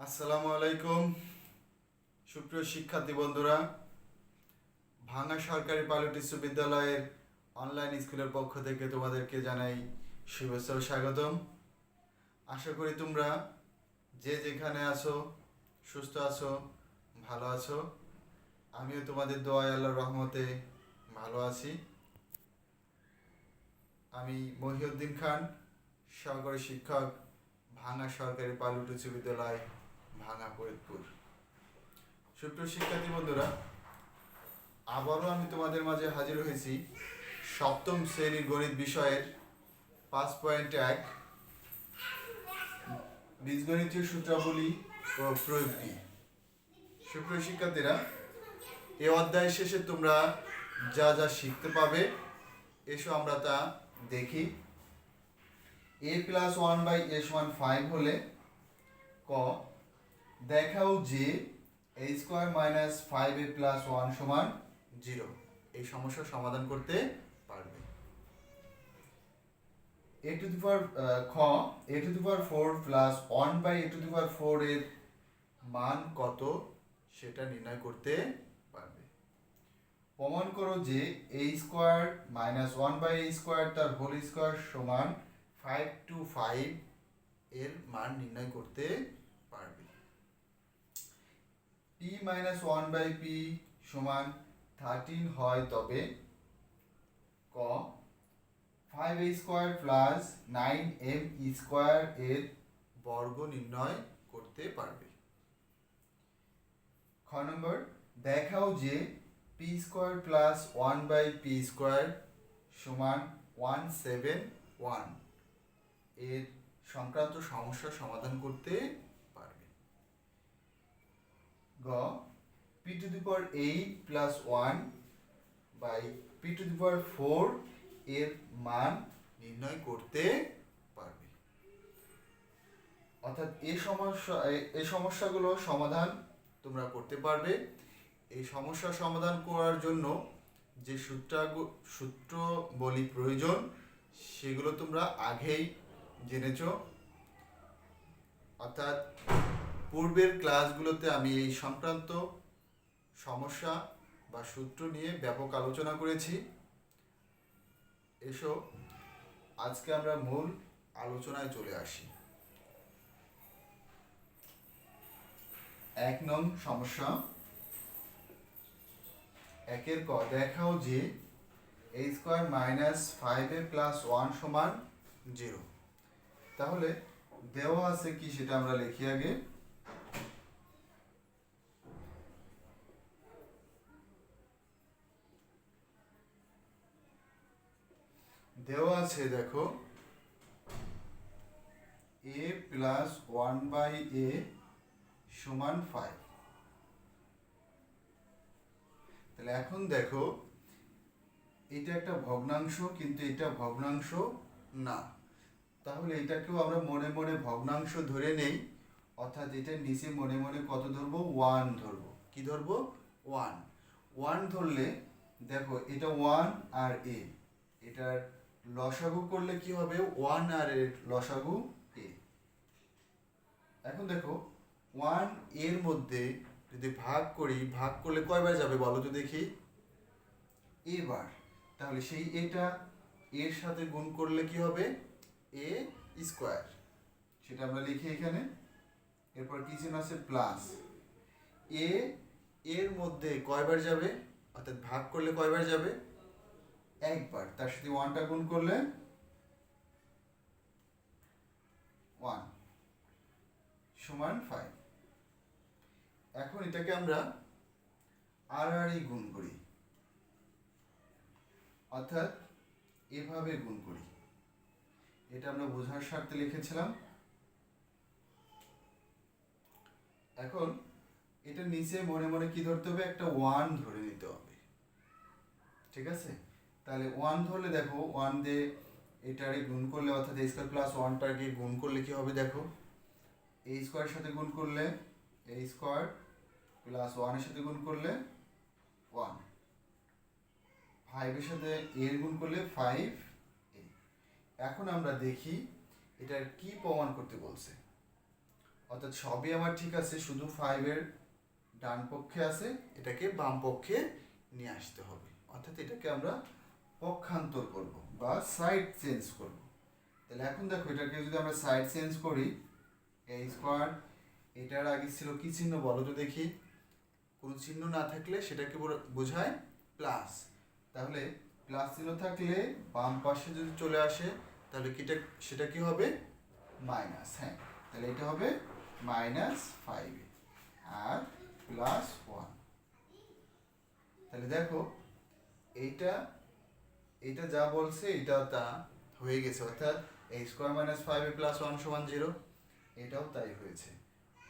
আসসালামু আলাইকুম সুপ্রিয় শিক্ষার্থী বন্ধুরা, ভাঙা সরকারি পাইলট বিশ্ববিদ্যালয়ের অনলাইন স্কুলের পক্ষ থেকে তোমাদেরকে জানাই শুভেচ্ছা ও স্বাগতম। আশা করি তোমরা যে যেখানে আছো সুস্থ আছো, ভালো আছো। আমিও তোমাদের দোয়ায় আল্লাহর রহমতে ভালো আছি। আমি মহিউদ্দিন খান, সহকারী শিক্ষক, ভাঙা সরকারি পাইলট উচ্চ বিদ্যালয়, ভাঙা ফরিদপুর। সুপ্রিয় শিক্ষার্থী বন্ধুরা, আবারও আমি তোমাদের মাঝে হাজির হয়েছি সপ্তম শ্রেণীর গণিত বিষয়ের 5.1 বীজগণিতীয় সূত্রাবলী ও প্রয়োগ নিয়ে। সুপ্রিয় শিক্ষার্থীরা, এই অধ্যায় শেষে তোমরা যা যা শিখতে পাবে এসো আমরা তা দেখি। a+1/a=5 হলে ক দেখাও যে a² - 5a+1 0। এই সমস্যার সমাধান করতে পারবে। খ a⁴ + 1/a⁴ এর মান কত সেটা নির্ণয় করতে পারবে। প্রমাণ করো যে a² - 1/a² তার হোল স্কয়ার সমান 5 এর মান নির্ণয় করতে পারবে। p-1/p সমান 13 হয় তবে ক 5a² + 9m² এর বর্গ নির্ণয় করতে পারবে। খ নম্বর দেখাও যে p² + 1/p² সমান 171 এর সংক্রান্ত সমস্যার সমাধান করতে পারবে। গ p⁴ + 1/p⁴ এর মান নির্ণয় করতে পারবে। অর্থাৎ এই সমস্যাগুলো সমাধান তোমরা করতে পারবে। এই সমস্যার সমাধান করার জন্য যে সূত্রবলী প্রয়োজন সেগুলো তোমরা আগেই জেনেছ। অর্থাৎ পূর্বের ক্লাসগুলোতে আমি এই সংক্রান্ত সমস্যা বা সূত্র নিয়ে ব্যাপক আলোচনা করেছি। এসো আজকে আমরা মূল আলোচনায় চলে আসি। 1 নং সমস্যা। 1 ক দেখাও যে a² - 5a+1 = 0। তাহলে দেওয়া আছে কি সেটা আমরা লিখি আগে। দেওয়া আছে দেখো a+1/a = 5। তাহলে এখন দেখো এটা একটা ভগ্নাংশ, কিন্তু এটা ভগ্নাংশ না। তাহলে এটাকেও আমরা মনে মনে ভগ্নাংশ ধরে নেই। অর্থাৎ এটার নিচে মনে মনে কত ধরবো? 1 ধরবো। কি ধরবো? 1 ধরলে দেখো এটা 1 আর a, এটার লসাগু করলে কি হবে? 1 আর এর লসাগু a। এখন দেখো 1 এর মধ্যে যদি ভাগ করি, ভাগ করলে কয়বার যাবে বলো তো দেখি? a বার। তাহলে সেই এটা এর সাথে গুণ করলে কি হবে? a²। সেটা আমরা লিখি এখানে। এরপর কি চিহ্ন আছে? প্লাস। a এর মধ্যে কয়বার যাবে? অর্থাৎ ভাগ করলে কয়বার যাবে? একবার। তার সাথে 1টা গুণ করলে 1 = 5। এখন এটাকে আমরা আড়াআড়ি গুণ করি, অর্থাৎ এভাবে গুণ করি। এটা আমরা বোঝার স্বার্থে লিখেছিলাম। এখন এটা নিচে মনে মনে কি ধরতে হবে? একটা 1 ধরে নিতে হবে। ঠিক আছে? তাহলে 1 ধরলে দেখো 1 দিয়ে এটারে গুণ করলে, অর্থাৎ a² + 1টাকে গুণ করলে কি হবে? দেখো a² এর সাথে গুণ করলে a² + 1 এর সাথে গুণ করলে 1, 5 এর সাথে a এর গুণ করলে 5a। এখন আমরা দেখি এটার কি প্রমাণ করতে বলছে। অর্থাৎ সবই আমার ঠিক আছে, শুধু 5-এর ডান পক্ষে আছে, এটাকে বাম পক্ষে নিয়ে আসতে হবে। অর্থাৎ এটাকে আমরা পক্ষান্তর করব বা সাইড চেঞ্জ করব। তাহলে এখন দেখো এটাকে যদি আমরা সাইড চেঞ্জ করি, এ স্কোয়ার, এটার আগে ছিল কি চিহ্ন বলো তো দেখি? কোনো চিহ্ন না থাকলে সেটাকে বোঝায় প্লাস। তাহলে প্লাস চিহ্ন থাকলে বাম পাশে যদি চলে আসে তাহলে সেটা কি হবে? মাইনাস। হ্যাঁ, তাহলে এটা হবে -5 আর +1। তাহলে দেখো এইটা এইটা যা বলছে এটা তা হয়ে গেছে, অর্থাৎ a² - 5a + 1 = 0। এটাও তাই হয়েছে।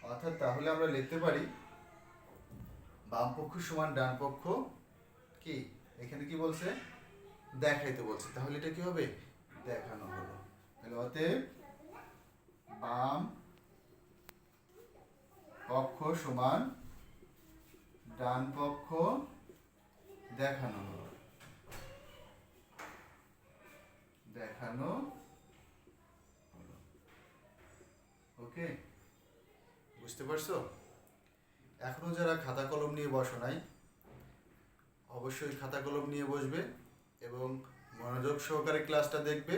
অর্থাৎ তাহলে আমরা লিখতে পারি বাম পক্ষ সমান ডান পক্ষ কি, এখানে কি বলছে? দেখাইতে বলছে। তাহলে এটা কি হবে? দেখানো হলো। তাহলে অতএব বাম পক্ষ সমান ডান পক্ষ দেখানো হলো। দেখানো হলো। ওকে, বুঝতে পারছো? এখনো যারা খাতা কলম নিয়ে বসো নাই, অবশ্যই খাতা কলম নিয়ে বসবে এবং মনোযোগ সহকারে ক্লাসটা দেখবে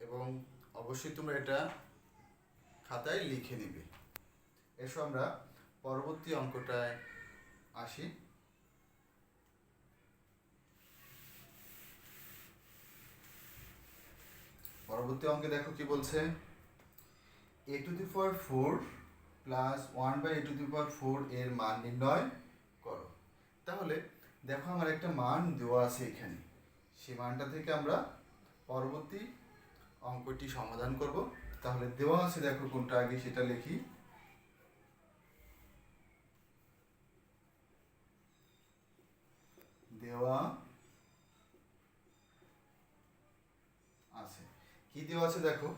এবং অবশ্যই তোমরা এটা খাতায় লিখে নিবে। এসো আমরা পরবর্তী অঙ্কটায় আসি। পরবর্তী অঙ্কে দেখো কি বলছে, a⁴ + 1/a⁴ এর মান নির্ণয় করো। তাহলে দেখো আমার একটা মান দেওয়া আছে এখানে, সেই মানটা থেকে আমরা পরবর্তী অঙ্কটি সমাধান করব। তাহলে দেওয়া আছে দেখো কোনটা আগে সেটা লিখি। দেওয়া আছে, কি দেওয়া আছে দেখো,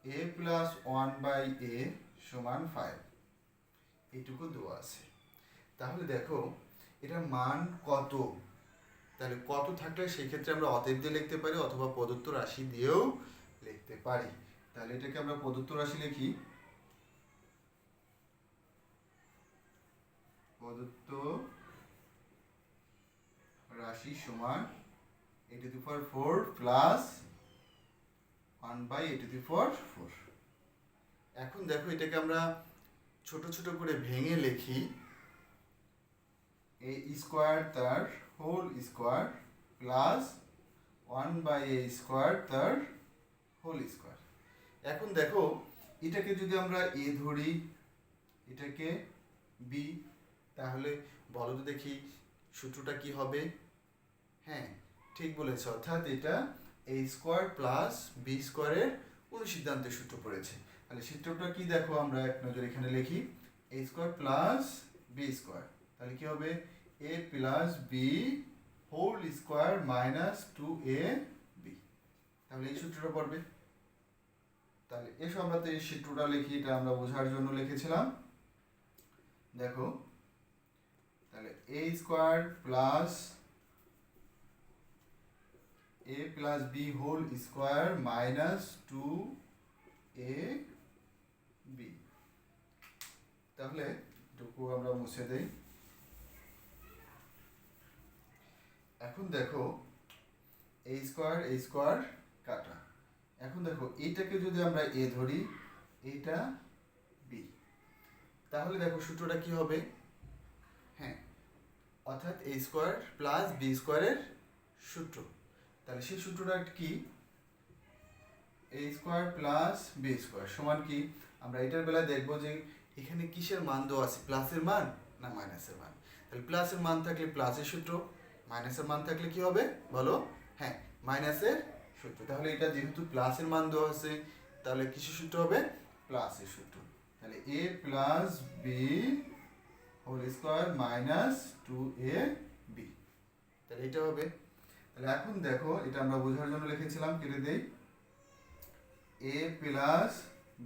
a + 1/a = 5, এইটুকু দেওয়া আছে। তাহলে দেখো এটার মান কত, তাহলে কত থাকলে সেই ক্ষেত্রে আমরা অতএব দিয়ে লিখতে পারি অথবা প্রদত্ত রাশি দিয়েও লিখতে পারি। তাহলে এটাকে আমরা প্রদত্ত রাশি লিখি, প্রদত্ত রাশি সমান a⁴ + 1/a⁴। এখন দেখো এটাকে আমরা ছোট ছোট করে ভেঙে লিখি, a² তার হোল স্কোয়ার প্লাস 1/a² তার হোল স্কোয়ার। এখন দেখো এটাকে যদি আমরা a ধরি, এটাকে b, তাহলে বলো তো দেখি সূত্রটা কি হবে? হ্যাঁ, ঠিক বলেছ, অর্থাৎ এটা a² + b² এর অনুসিদ্ধান্তের সূত্র পড়েছে। তাহলে সূত্রটা কি দেখো, আমরা এক নজর এখানে লিখি, a² + b²। তাহলে কি হবে? a + b whole square - 2ab। তাহলে এই সূত্রটা পড়বে। তাহলে এসো আমরা তো এই সূত্রটা লিখি, এটা আমরা বোঝার জন্য লিখেছিলাম। দেখো তাহলে a² + b whole square - 2ab। তাহলে এটুকু আমরা মুছে দেই। এখন দেখো a² কাটা। এখন দেখো এইটাকে যদি আমরা a ধরি, এটা b, তাহলে দেখো সূত্রটা কি হবে? হ্যাঁ, অর্থাৎ a² + b² এর সূত্র। তাহলে সেই সূত্রটা কি? a² + b² সমান কি? আমরা এটার বেলায় দেখবো যে এখানে কিসের মান দেওয়া আছে, প্লাসের মান না মাইনাসের মান। তাহলে প্লাসের মান থাকলে প্লাসের সূত্র, মাইনাসের মান থাকলে কি হবে বলো? হ্যাঁ, মাইনাসের সূত্র। তাহলে এটা যেহেতু প্লাসের মান দেওয়া আছে, তাহলে কিসের সূত্র হবে? প্লাসের সূত্র। তাহলে a + b whole square - 2ab, তাহলে এটা হবে। তাহলে এখন দেখো এটা আমরা বোঝার জন্য লিখেছিলাম, কেটে দেই, a +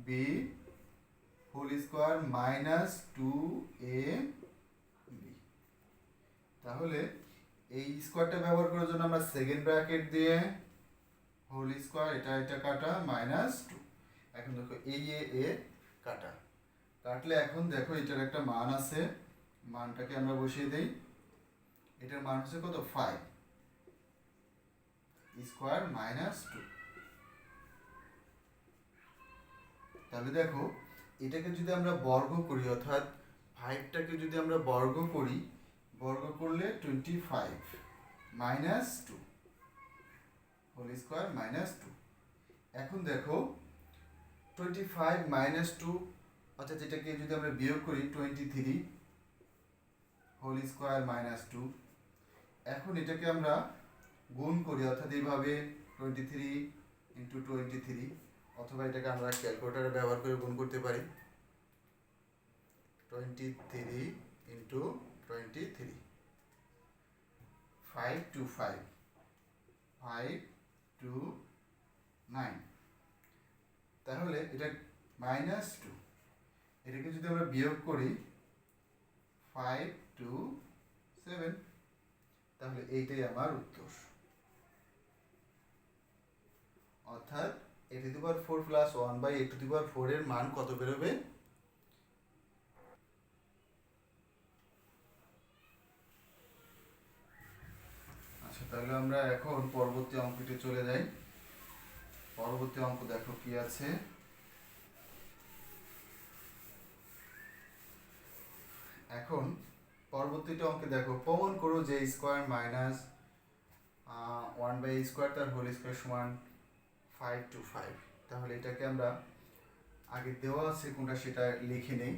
b whole square - 2ab। তাহলে এই স্কোয়ারটা ব্যবহার করার জন্য আমরা সেকেন্ড ব্র্যাকেট দিয়ে হোল স্কোয়ার, এটা কাটা -2। এখন দেখো এই এ কাটা, কাটলে এখন দেখো এটার একটা মান আছে, মানটাকে আমরা বসিয়ে দেই। এটার মান হচ্ছে কত, 5 স্কোয়ার মাইনাস 2। তাহলে দেখো এটাকে যদি আমরা বর্গ করি, অর্থাৎ 5টাকে যদি আমরা বর্গ করি, বর্গ করলে 25 মাইনাস 2 হোল স্কোয়ার মাইনাস 2। এখন দেখো 25 মাইনাস 2, অর্থাৎ এটাকে যদি আমরা বিয়োগ করি 23 হোল স্কোয়ার মাইনাস 2। এখন এটাকে আমরা গুণ করি, অর্থাৎ এইভাবে 23 ইন্টু 23, অথবা এটাকে আমরা ক্যালকুলেটরে ব্যবহার করে গুণ করতে পারি। 23 ইন্টু 23, 5 2 5 5 2 9। তাহলে এটা মাইনাস 2, এটাকে যদি আমরা বিয়োগ করি 5 2 7, তাহলে এইটাই আমার উত্তর। অর্থাৎ a to the power 4 plus 1 by a to the power 4 এর মান কত বেরোবে? আচ্ছা, তাহলে আমরা এখন পরবর্তী অঙ্কটি চলে যাই। পরবর্তী অঙ্ক দেখো কি আছে। এখন পরবর্তীটা অঙ্কে দেখো, প্রমাণ করো যে স্কোয়ার মাইনাস 1 বাই স্কোয়ার তার হোল স্কোয়ার সমান 5 to 5। তাহলে এটাকে আমরা আগে দেওয়া আছে কোনটা সেটা লিখে নেই।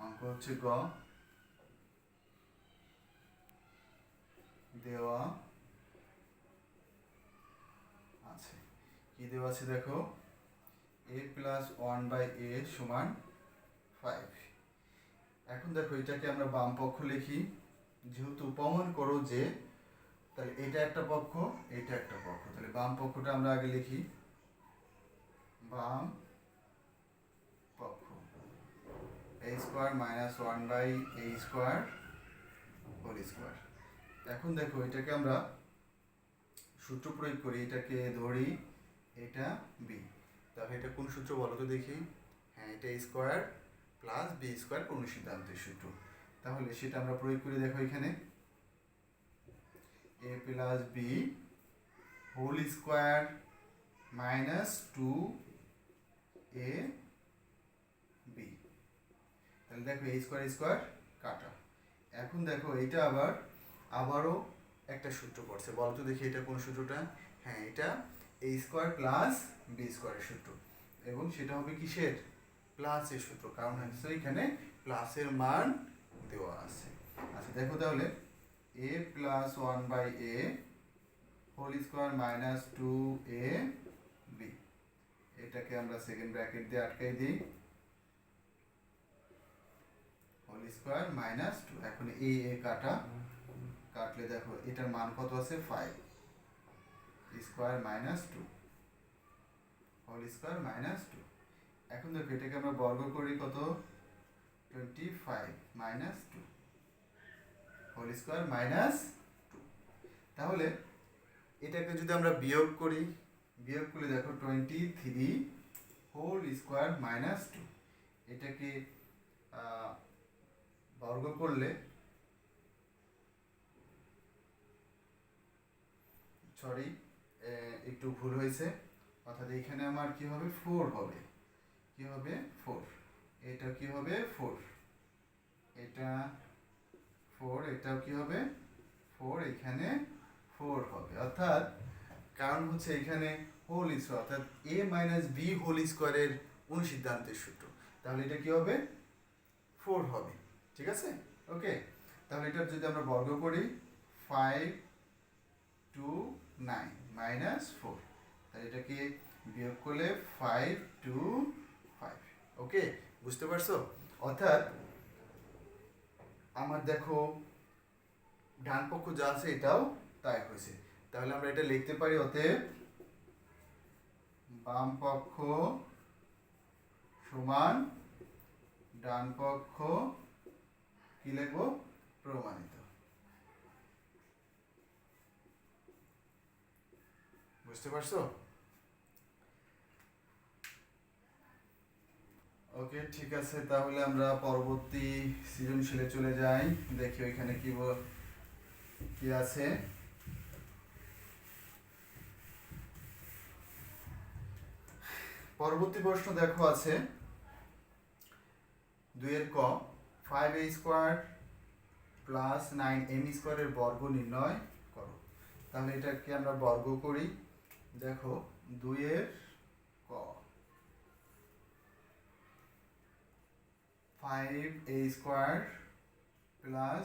অঙ্ক হচ্ছে গ, দেওয়া আছে, কি দেওয়া আছে দেখো, a প্লাস 1 বাই a সমান 5। এখন দেখো এটাকে আমরা বাম পক্ষ লিখি, যেহেতু প্রমাণ করো যে, তাহলে এটা একটা পক্ষ, এটা একটা পক্ষ, তাহলে বাম পক্ষটা আমরা আগে লিখি, বাম পক্ষ a square minus 1 by a square whole square. এখন দেখো এটাকে আমরা সূত্র প্রয়োগ করি, এটাকে ধরি এটা b। তাহলে এটা কোন সূত্র বলো তো দেখি? হ্যাঁ, এটা স্কোয়ার প্লাস বি স্কোয়ার অনুসিদ্ধান্তের সূত্র। তাহলে সেটা আমরা প্রয়োগ করে দেখো, এখানে a plus B whole square minus 2a B. তাহলে দেখো a স্কোয়ার স্কোয়ার কাটা। এখন দেখো এইটা আবারও একটা সূত্র পড়ছে, বলো তো দেখি এটা কোন সূত্রটা? হ্যাঁ, এটা a স্কোয়ার প্লাস বি স্কোয়ারের সূত্র, এবং সেটা হবে কিসের? প্লাসের সূত্র, কারণ হচ্ছে এখানে প্লাসের মান দেওয়া আছে। আচ্ছা দেখো তাহলে a plus 1 by a whole square minus 2a B, এটাকে আমরা সেকেন্ড ব্র্যাকেট দিয়ে আটকাই দিই, হোল স্কোয়ার মাইনাস 2। এখন a কাটা, কাটলে দেখো এটার মান কত আছে? 5 square minus 2 whole square minus 2। এখন দেখো এটাকে আমরা বর্গ করি, কত? 25 মাইনাস 2 হোল স্কোয়ার মাইনাস 2। তাহলে এটাকে যদি আমরা বিয়োগ করি, বিয়োগ করলে দেখো 23 হোল স্কোয়ার মাইনাস 2, এটাকে বর্গ করলে, সরি একটু ভুল হয়েছে, অর্থাৎ এখানে আমার কি হবে? 4 হবে। কি হবে? 4। এটা কি হবে? 4। এটা 4, এটাও কি হবে? 4, এখানে 4 হবে। অর্থাৎ কারণ হচ্ছে এখানে হোল স্কোয়ার, অর্থাৎ a মাইনাস বি হোল স্কোয়ারের অনুসিদ্ধান্তের সূত্র। তাহলে এটা কি হবে? 4 হবে। ঠিক আছে, ওকে। তাহলে এটা যদি আমরা বর্গ করি, 5 2 9 মাইনাস 4, তাহলে এটাকে বিয়োগ করলে 5 2 5। ওকে, বুঝতে পারছো? অর্থাৎ আমার দেখো ডান পক্ষ যা আছে এটাও তাই হয়েছে। তাহলে আমরা এটা লিখতে পারি, অতএব বাম পক্ষ সমান ডান পক্ষ, কি লিখবো? প্রমাণিত। বুঝতে পারছো? ওকে, ঠিক আছে, তাহলে আমরা পরবর্তী সৃজনশীলে চলে যাই। দেখি ওইখানে কি আছে। পরবর্তী প্রশ্ন দেখো আছে 2 ক 5a² প্লাস 9m² এর বর্গ নির্ণয় করো। তাহলে এটাকে আমরা বর্গ করি। দেখো 2 ক 5a² প্লাস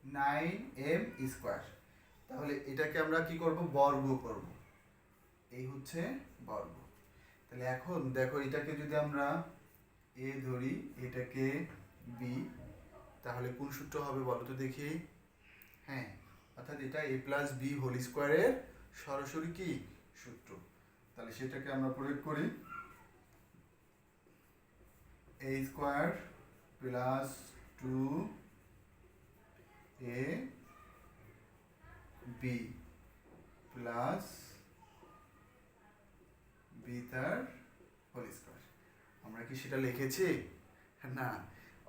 9m²। তাহলে এটাকে আমরা কি করব, বর্গ করব। এই হচ্ছে বর্গ। তাহলে এখন দেখো এটাকে যদি আমরা এ ধরি, এটাকে বি, তাহলে কোন সূত্র হবে বলো তো দেখি। হ্যাঁ, অর্থাৎ এটা a প্লাস বি হোল স্কোয়ারের সরাসরি কি সূত্র। তাহলে সেটাকে আমরা প্রয়োগ করি। a² plus 2ab plus B তার হোল স্কোয়ার। আমরা কি সেটা লিখেছি? না,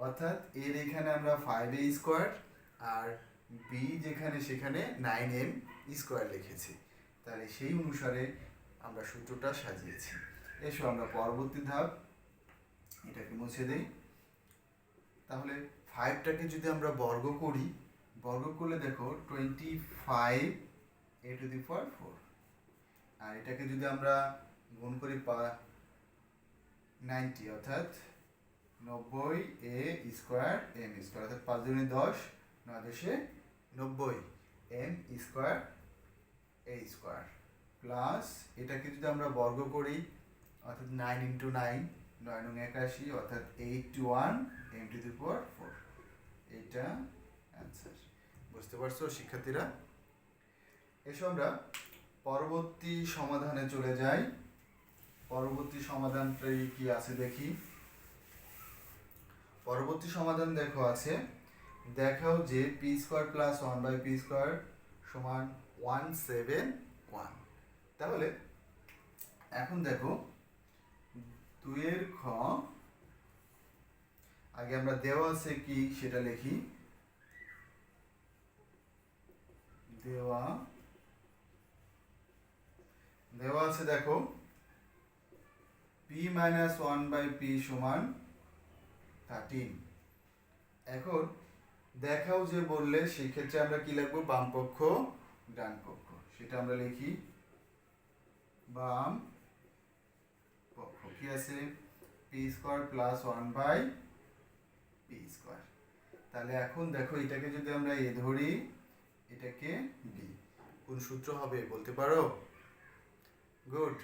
অর্থাৎ এর এখানে আমরা 5a² আর বি যেখানে সেখানে 9m² লিখেছি। তাহলে সেই অনুসারে আমরা সূত্রটা সাজিয়েছি। এসো আমরা পরবর্তী ধাপ, এটাকে মুছে দেই। তাহলে 5টাকে যদি আমরা বর্গ করি, বর্গ করলে দেখো 25a⁴, আর এটাকে যদি আমরা গুণ করি 90, অর্থাৎ 90a²m², অর্থাৎ 5 × 10, 9 × 90 m²a² প্লাস এটাকে যদি আমরা বর্গ করি, অর্থাৎ 9 × 9, 9 × 81, অর্থাৎ 81m⁴। এটা অ্যান্সার। বুঝতে পারছো শিক্ষার্থীরা? এসো আমরা পরবর্তী সমাধানে চলে যাই। পরবর্তী সমাধানটাই কি আছে দেখি। পরবর্তী সমাধান দেখো আছে, দেখাও যে p² প্লাস 1/p² সমান 171। তাহলে এখন দেখো 2 খ, আগে আমরা দেওয়া আছে কি সেটা লিখি। দেওয়া আছে দেখো p - 1/p সমান 13। এখন দেখাও যে বললে সেই ক্ষেত্রে আমরা কি লিখবো, বাম পক্ষ ডান পক্ষ, সেটা আমরা লিখি। বাম পক্ষ কি আছে, p² প্লাস 1/p²। তাহলে এখন দেখো এটাকে যদি আমরা এ ধরি, এটাকে বি, কোন সূত্র হবে বলতে পারো? গুড,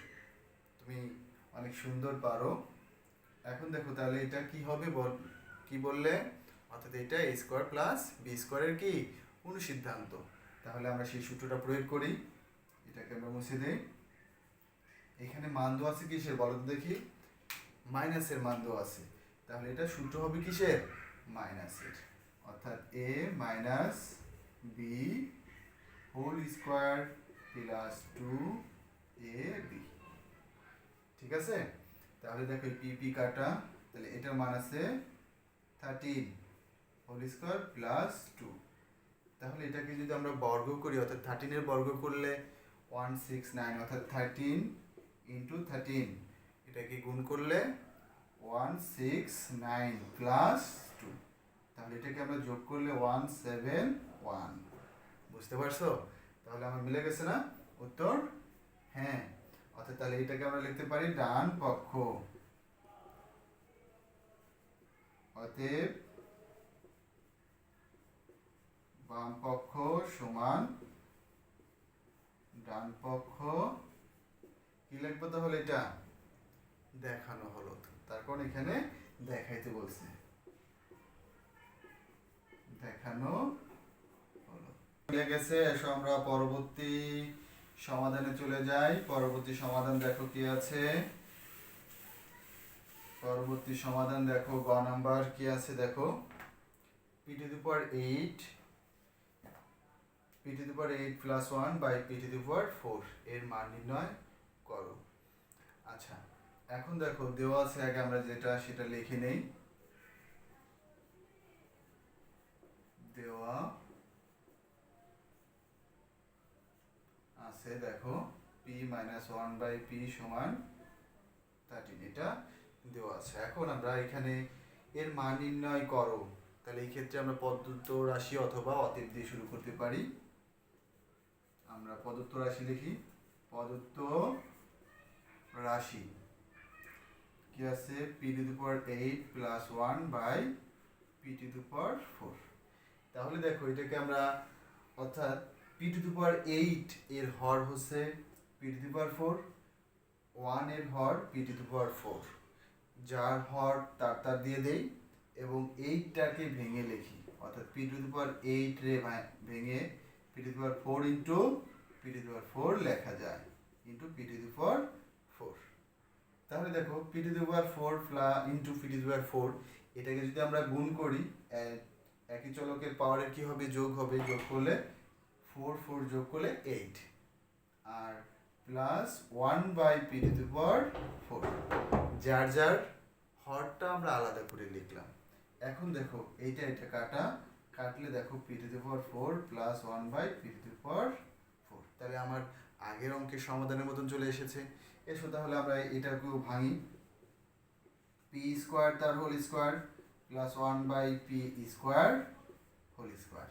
তুমি অনেক সুন্দর পারো। এখন দেখো তাহলে এটা কি হবে, কি বললে, অর্থাৎ এটা a² প্লাস b² এর কি অনুসিদ্ধান্ত। তাহলে আমরা সেই সূত্রটা প্রয়োগ করি। এটাকে আমরা মুছে দেই। এখানে মান দেওয়া আছে কিসের বলো তো দেখি, মাইনাসের মান দেওয়া আছে। তাহলে এটা সূত্র হবে কিসের, মাইনাসের, অর্থাৎ a - b whole square plus 2ab। ঠিক আছে? তাহলে দেখো পি কাটা, তাহলে এটার মান আছে 13 হোল স্কোয়ার প্লাস 2। তাহলে এটাকে যদি আমরা বর্গ করি, অর্থাৎ 13 এর বর্গ করলে 169, অর্থাৎ 13 × 13, এটাকে গুণ করলে 169 প্লাস 2। তাহলে এটাকে আমরা যোগ করলে 171। বুঝতে পারছো? তাহলে আমার মিলে গেছে না উত্তর? হ্যাঁ, অর্থাৎ তাহলে এটাকে আমরা লিখতে পারি ডান পক্ষ। অতএব বাম পক্ষ সমান ডান পক্ষ। কি লিখবো তাহলে, এটা দেখানো হলো, তার কারণ এখানে দেখাইতে বলছে, দেখানো হলো। মিলে গেছে। এসো আমরা পরবর্তী সমাধানে চলে যাই। পরবর্তী সমাধান দেখো কি আছে। পরবর্তী সমাধান দেখো গ নাম্বার কি আছে দেখো, p⁴ প্লাস 1/p⁴ এর মান নির্ণয় করো। আচ্ছা, এখন দেখো দেওয়া আছে, আগে আমরা যেটা সেটা লিখে নেই। দেওয়া আছে দেখো P minus one by P সমান 13, এটা দেওয়া আছে। এখন আমরা এখানে এর মান নির্ণয় করো, তাহলে এই ক্ষেত্রে আমরা প্রদত্ত রাশি অথবা অতএব দিয়ে শুরু করতে পারি। আমরা প্রদত্ত রাশি লিখি। প্রদত্ত রাশি কি আছে, P to the power 8 plus 1 by P to the power 4। তাহলে দেখো এটাকে আমরা, অর্থাৎ পি টু দি পাওয়ার 8 এর হর হচ্ছে পি টু দি পাওয়ার 4, 1 এর হর পি টু দি পাওয়ার 4, যার হর তার দিয়ে দেই এবং 8টাকে ভেঙে লিখি, অর্থাৎ পি টু দি পাওয়ার 8 রে ভেঙে P to the power 4 into P to the power 4 লেখা যায়, into P to the power 4। তাহলে দেখো P to the power 4 into P to the power 4, এটাকে যদি আমরা গুণ করি, একই চলকের পাওয়ারের কি হবে, যোগ হবে, যোগ করলে 4 4 যোগ করলে 8, আর plus 1 by P to the power 4, যার যার হরটা আমরা আলাদা করে লিখলাম। এখন দেখো এইটা এটা কাটলে দেখো P to the power 4 plus 1 by P to the power 4, তাহলে আমার আগের অঙ্কের সমাধানের মতন চলে এসেছে। এসো তাহলে আমরা এটাকেও ভাঙি, পি স্কোয়ার তার whole square plus 1 by P square whole square.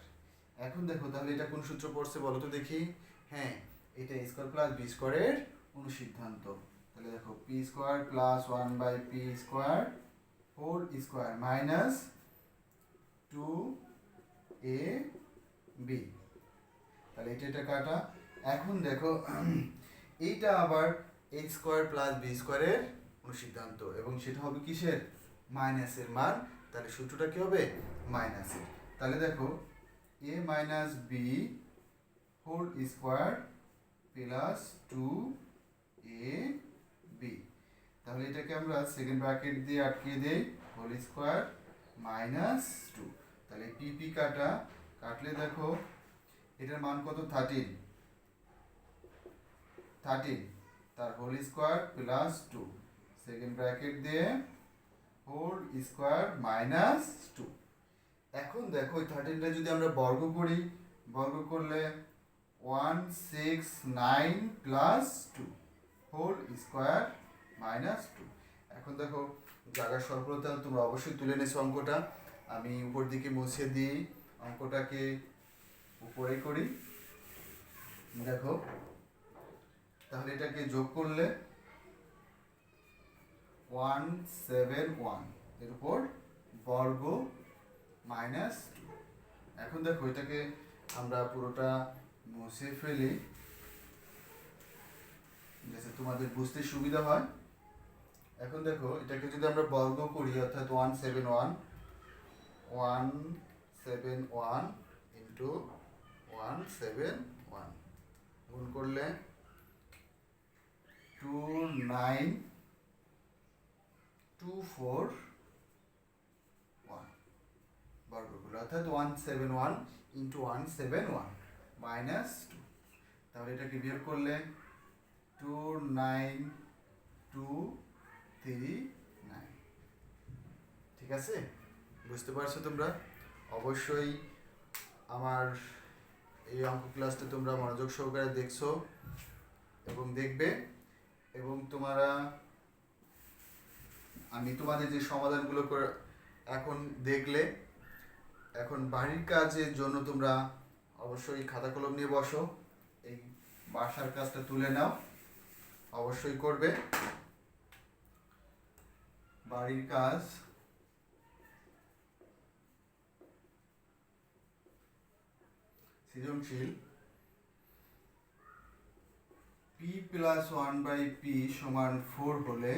এখন দেখো তাহলে এটা কোন সূত্র পড়ছে বলো তো দেখি। হ্যাঁ, এটা স্কোয়ার প্লাস বি স্কোয়ারের অনুসিদ্ধান্ত। তাহলে দেখো P square plus 1 by P square whole square minus 2ab, তাহলে এটা কাটা। এখন দেখো এইটা আবার a স্কোয়ার প্লাস বি স্কোয়ারের অনুসিদ্ধান্ত, এবং সেটা হবে কিসের, মাইনাসের মান, তাহলে সূত্রটা কি হবে, মাইনাসের। তাহলে দেখো a minus B whole square plus 2ab, তাহলে এটাকে আমরা সেকেন্ড ব্র্যাকেট দিয়ে আটকে দেই, হোল স্কোয়ার মাইনাস 2, তাহলে পি কাটলে দেখো এটার মান কত, 13, তার whole square plus 2, second bracket দিয়ে হোল স্কোয়ার মাইনাস 2। এখন দেখো ওই 13টা যদি আমরা বর্গ করি, বর্গ করলে 169 প্লাস 2 হোল স্কোয়ার মাইনাস 2। এখন দেখো জায়গার স্বল্পতা তোমরা অবশ্যই তুলে নিয়েছো অঙ্কটা, আমি উপর দিকে মুছে দিই, অঙ্কটাকে উপরে করি। দেখো তাহলে এটাকে যোগ করলে 171 এর উপর বর্গ মাইনাস 2। এখন দেখো এটাকে আমরা পুরোটা মুছে ফেলি যাতে তোমাদের বুঝতে সুবিধা হয়। এখন দেখো এটাকে যদি আমরা বর্গ করি, অর্থাৎ 171 ইন্টু 171 গুণ করলে 29241 বর্গ করলে, অর্থাৎ 171 ইন্টু 171 মাইনাস 2, তাহলে এটাকে বিয়োগ করলে 29239। ঠিক আছে, বুঝতে পারছো তোমরা? অবশ্যই আমার এই অঙ্ক ক্লাসটা তোমরা মনোযোগ সহকারে দেখছো এবং দেখবে, এবং আমি তোমাদের যে সমাধানগুলো এখন দেখলে, এখন বাড়ির কাজের জন্য তোমরা অবশ্যই খাতা কলম নিয়ে বসো, এই বাসার কাজটা তুলে নাও, অবশ্যই করবে বাড়ির কাজ। সৃজনশীল পি প্লাস 1 বাই পি সমান 4 হলে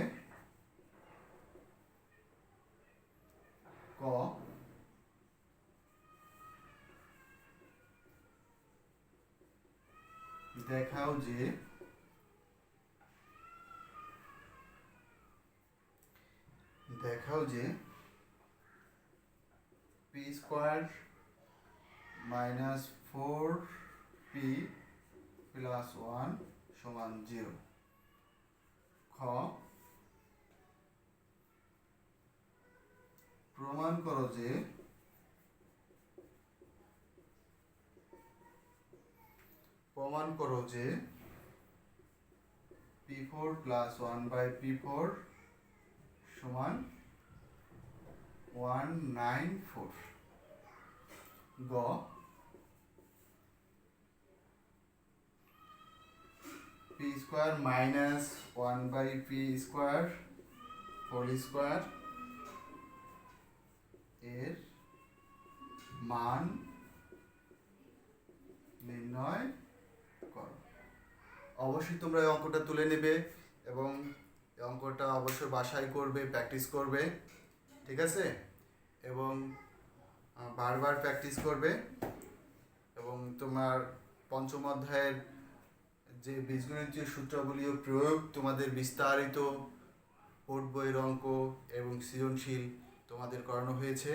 ক দেখাও যে P square minus 4p plus 1 সমান 0। খ প্রমাণ করো যে p4 প্লাস 1/p4 সমান 194। গ p square minus 1/p square whole square এর মান নির্ণয় করো। অবশ্যই তোমরা এই অঙ্কটা তুলে নেবে এবং এই অঙ্কটা অবশ্যই বাসায় করবে, প্র্যাকটিস করবে, ঠিক আছে? এবং বারবার প্র্যাকটিস করবে এবং তোমার পঞ্চম অধ্যায়ের যে বীজগণিতীয় সূত্রগুলিও প্রয়োগ তোমাদের বিস্তারিত বোর্ড বইয়ের অঙ্ক এবং সৃজনশীল তোমাদের করানো হয়েছে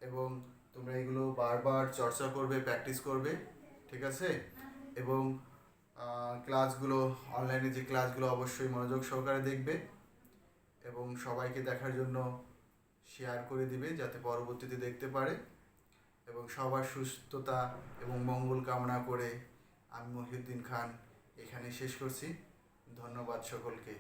এবং তোমরা এগুলো বারবার চর্চা করবে, প্র্যাকটিস করবে, ঠিক আছে? এবং ক্লাসগুলো অনলাইনে যে ক্লাসগুলো অবশ্যই মনোযোগ সহকারে দেখবে এবং সবাইকে দেখার জন্য শেয়ার করে দিবে যাতে পরবর্তীতে দেখতে পারে। এবং সবার সুস্থতা এবং মঙ্গল কামনা করে আমি মহিউদ্দিন খান এখানে শেষ করছি। ধন্যবাদ সকলকে।